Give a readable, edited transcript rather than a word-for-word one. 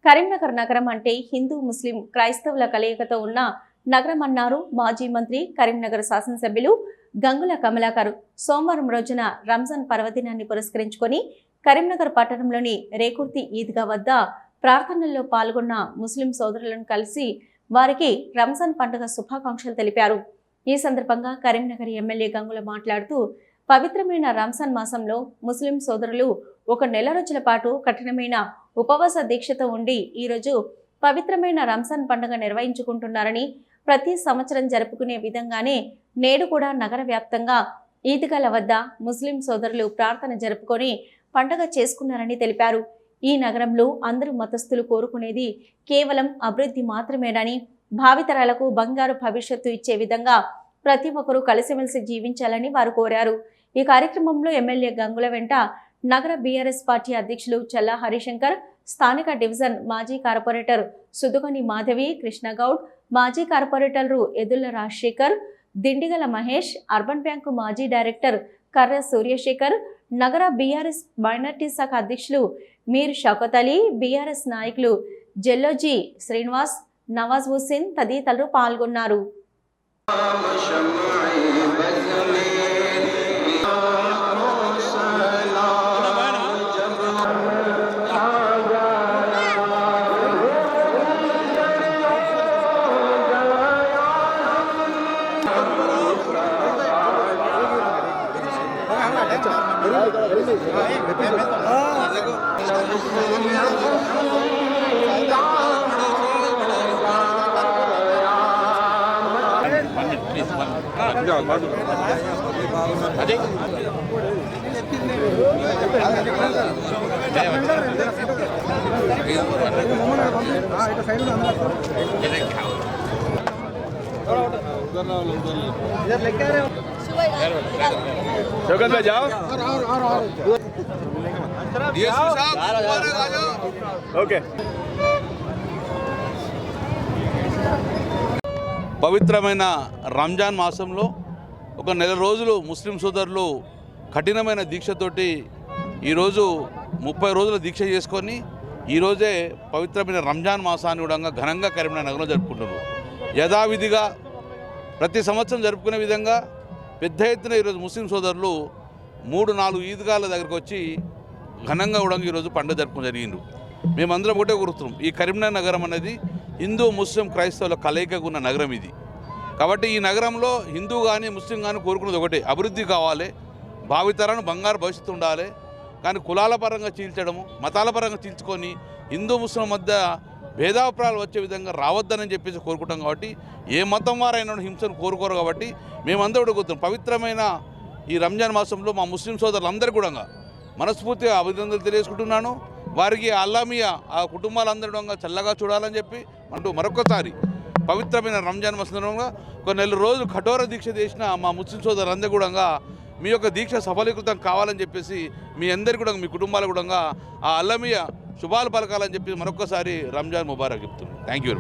కరీంనగర్ నగరం అంటే హిందూ ముస్లిం క్రైస్తవుల కలయికతో ఉన్న నగరం అన్నారు మాజీ మంత్రి కరీంనగర్ శాసనసభ్యులు గంగుల కమలాకర్. సోమవారం రోజున రంజాన్ పర్వదినాన్ని పురస్కరించుకొని కరీంనగర్ పట్టణంలోని రేకుర్తి ఈద్గా వద్ద ప్రార్థనల్లో పాల్గొన్న ముస్లిం సోదరులను కలిసి వారికి రంజాన్ పండుగ శుభాకాంక్షలు తెలిపారు. ఈ సందర్భంగా కరీంనగర్ ఎమ్మెల్యే గంగుల మాట్లాడుతూ పవిత్రమైన రంజాన్ మాసంలో ముస్లిం సోదరులు ఒక నెల రోజుల పాటు కఠినమైన ఉపవాస దీక్షతో ఉండి ఈరోజు పవిత్రమైన రంజాన్ పండుగ నిర్వహించుకుంటున్నారని, ప్రతి సంవత్సరం జరుపుకునే విధంగానే నేడు కూడా నగర వ్యాప్తంగా ఈద్గాల వద్ద ముస్లిం సోదరులు ప్రార్థన జరుపుకొని పండుగ చేసుకున్నారని తెలిపారు. ఈ నగరంలో అందరూ మతస్థులు కోరుకునేది కేవలం అభివృద్ధి మాత్రమేనని, భావితరాలకు బంగారు భవిష్యత్తు ఇచ్చే విధంగా ప్రతి ఒక్కరూ కలిసిమెలిసి జీవించాలని వారు కోరారు. ఈ కార్యక్రమంలో ఎమ్మెల్యే గంగుల వెంట నగర బీఆర్ఎస్ పార్టీ అధ్యక్షులు చల్లా హరిశంకర్, స్థానిక డివిజన్ మాజీ కార్పొరేటర్ సుదుగని మాధవి, కృష్ణగౌడ్, మాజీ కార్పొరేటర్లు ఎదుళ్ల రాజశేఖర్, దిండిగల మహేష్, అర్బన్ బ్యాంకు మాజీ డైరెక్టర్ కర్ర సూర్యశేఖర్, నగర బీఆర్ఎస్ మైనార్టీ శాఖ అధ్యక్షులు మీర్ షౌకత్ అలీ, బీఆర్ఎస్ నాయకులు జెల్లోజీ శ్రీనివాస్, నవాజ్ హుస్సేన్ తదితరులు పాల్గొన్నారు. शौकत भाई जाओ। ओके। పవిత్రమైన రంజాన్ మాసంలో ఒక నెల రోజులు ముస్లిం సోదరులు కఠినమైన దీక్షతోటి ఈరోజు 30 రోజుల దీక్ష చేసుకొని ఈరోజే పవిత్రమైన రంజాన్ మాసాన్ని కూడా ఘనంగా కరీంనగర్ నగరంలో జరుపుకుంటున్నారు. యథావిధిగా ప్రతి సంవత్సరం జరుపుకునే విధంగా పెద్ద ఎత్తున ఈరోజు ముస్లిం సోదరులు 3-4 ఈద్గాల దగ్గరకు వచ్చి ఘనంగా కూడా ఈరోజు పండుగ జరుపుకోవడం జరిగింది. మేమందరం ఒకటే కోరుతున్నాం, ఈ కరీంనగర్ నగరం అనేది హిందూ ముస్లిం క్రైస్తవుల కలయికగా ఉన్న నగరం ఇది. కాబట్టి ఈ నగరంలో హిందూ కానీ ముస్లిం కానీ కోరుకున్నది ఒకటే, అభివృద్ధి కావాలి, భావితరాన్ని బంగారు భవిష్యత్తు ఉండాలి. కానీ కులాల పరంగా చీల్చడము, మతాల పరంగా చీల్చుకొని హిందూ ముస్లిం మధ్య భేదాభిప్రాయాలు వచ్చే విధంగా రావద్దని చెప్పేసి కోరుకుంటాం. కాబట్టి ఏ మతం వారైనా హింసను కోరుకోరు. కాబట్టి మేమందరూ కూడా కోరుతున్నాం, పవిత్రమైన ఈ రంజాన్ మాసంలో మా ముస్లిం సోదరులందరూ కూడా మనస్ఫూర్తిగా అభినందనలు తెలియజేసుకుంటున్నాను. వారికి అల్లామియా ఆ కుటుంబాలందరూ చల్లగా చూడాలని చెప్పి అంటూ మరొకసారి పవిత్రమైన రంజాన్ సందర్భంగా ఒక నెల రోజులు కఠోర దీక్ష చేసిన మా ముస్లిం సోదరులందరూ కూడా మీ యొక్క దీక్ష సఫలీకృతం కావాలని చెప్పేసి మీ అందరికీ కూడా మీ కుటుంబాలు కూడా ఆ అల్లమియా శుభాలు పలకాలని చెప్పి మరొకసారి రంజాన్ ముబారక్ చెప్తున్నాను. Thank you.